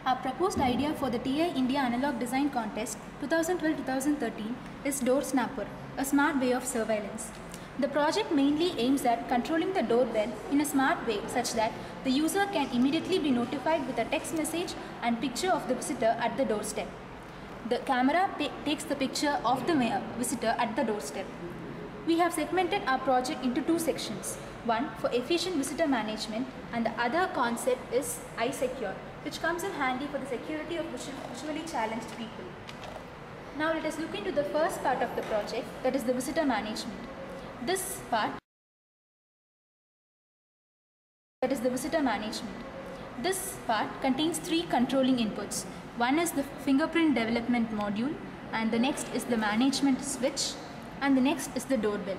Our proposed idea for the TI India Analog Design Contest 2012-2013 is Door Snapper, a smart way of surveillance. The project mainly aims at controlling the doorbell in a smart way such that the user can immediately be notified with a text message and picture of the visitor at the doorstep. The camera takes the picture of the visitor at the doorstep. We have segmented our project into two sections. One for efficient visitor management and the other concept is iSecure, which comes in handy for the security of visually challenged people. Now let us look into the first part of the project, that is the visitor management. This part contains three controlling inputs. One is the fingerprint development module, and the next is the management switch, and the next is the doorbell.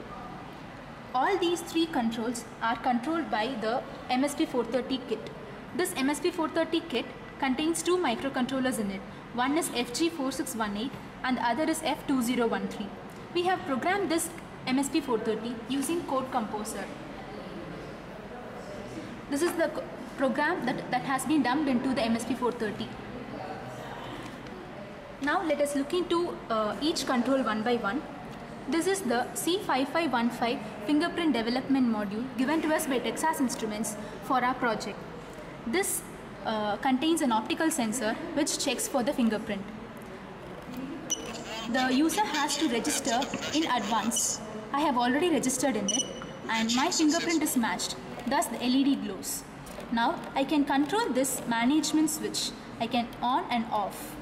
All these three controls are controlled by the MSP430 kit. This MSP430 kit contains two microcontrollers in it. One is FG4618 and the other is F2013. We have programmed this MSP430 using Code Composer. This is the program that has been dumped into the MSP430. Now let us look into each control one by one. This is the C5515 fingerprint development module given to us by Texas Instruments for our project. This contains an optical sensor which checks for the fingerprint. The user has to register in advance. I have already registered in it and my fingerprint is matched, thus the LED glows. Now I can control this management switch. I can on and off.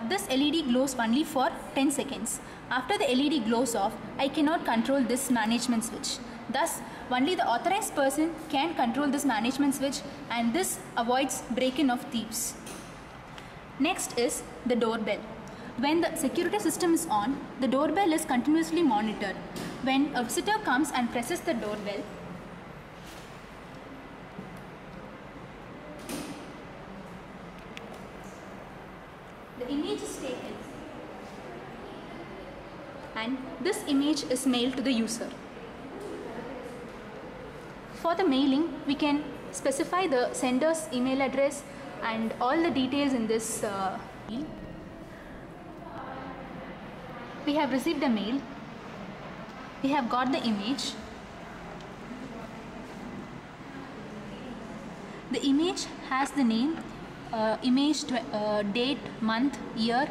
This LED glows only for 10 seconds. After the LED glows off, I cannot control this management switch. Thus, only the authorized person can control this management switch, and this avoids break-in of thieves. Next is the doorbell. When the security system is on, the doorbell is continuously monitored. When a visitor comes and presses the doorbell, the image is taken and this image is mailed to the user. For the mailing, we can specify the sender's email address and all the details in this mail. We have received a mail. We have got the image. The image has the name, date, month, year,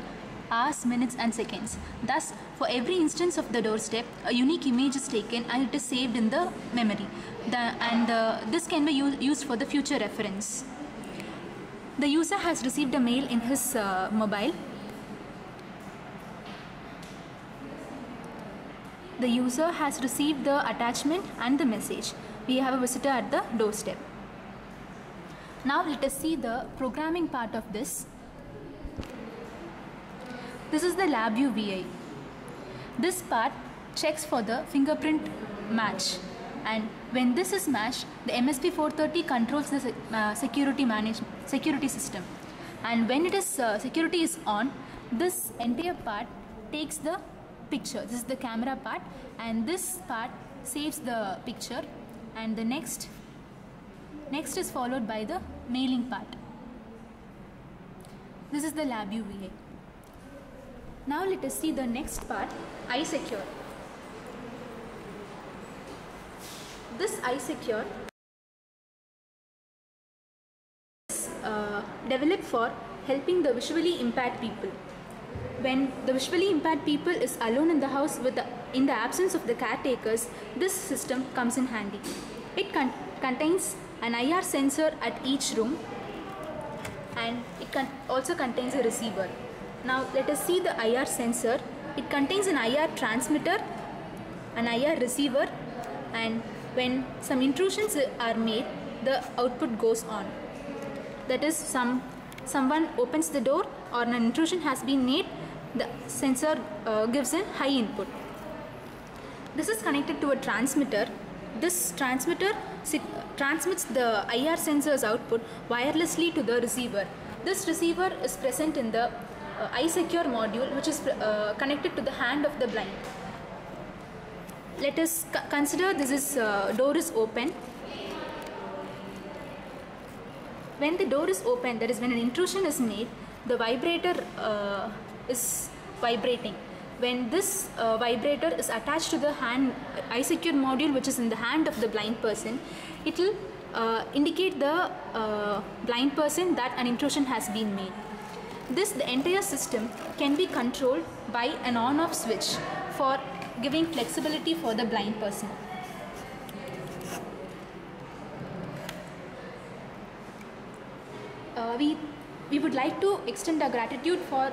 hours, minutes and seconds. Thus, for every instance of the doorstep, a unique image is taken and it is saved in the memory. This can be used for the future reference. The user has received a mail in his mobile. The user has received the attachment and the message. We have a visitor at the doorstep. Now let us see the programming part of this. This is the LabVIEW VI. This part checks for the fingerprint match, and when this is matched, the MSP430 controls the security system, and when it is security is on, this entire part takes the picture. This is the camera part, and this part saves the picture, and the next is followed by the mailing part. This is the LabVIEW VI. Now let us see the next part, iSecure. This iSecure is developed for helping the visually impaired people. When the visually impaired people is alone in the house in the absence of the caretakers, this system comes in handy. It contains an IR sensor at each room, and it also contains a receiver. Now let us see the IR sensor. It contains an IR transmitter, an IR receiver, and when some intrusions are made, the output goes on. That is, someone opens the door or an intrusion has been made, the sensor gives a high input. This is connected to a transmitter. This transmitter transmits the IR sensor's output wirelessly to the receiver. This receiver is present in the iSecure module, which is connected to the hand of the blind. Let us consider this is door is open. when the door is open, that is when an intrusion is made, the vibrator is vibrating. When this vibrator is attached to the hand iSecure module which is in the hand of the blind person, it will indicate the blind person that an intrusion has been made. The entire system can be controlled by an on-off switch for giving flexibility for the blind person. We would like to extend our gratitude for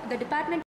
the Department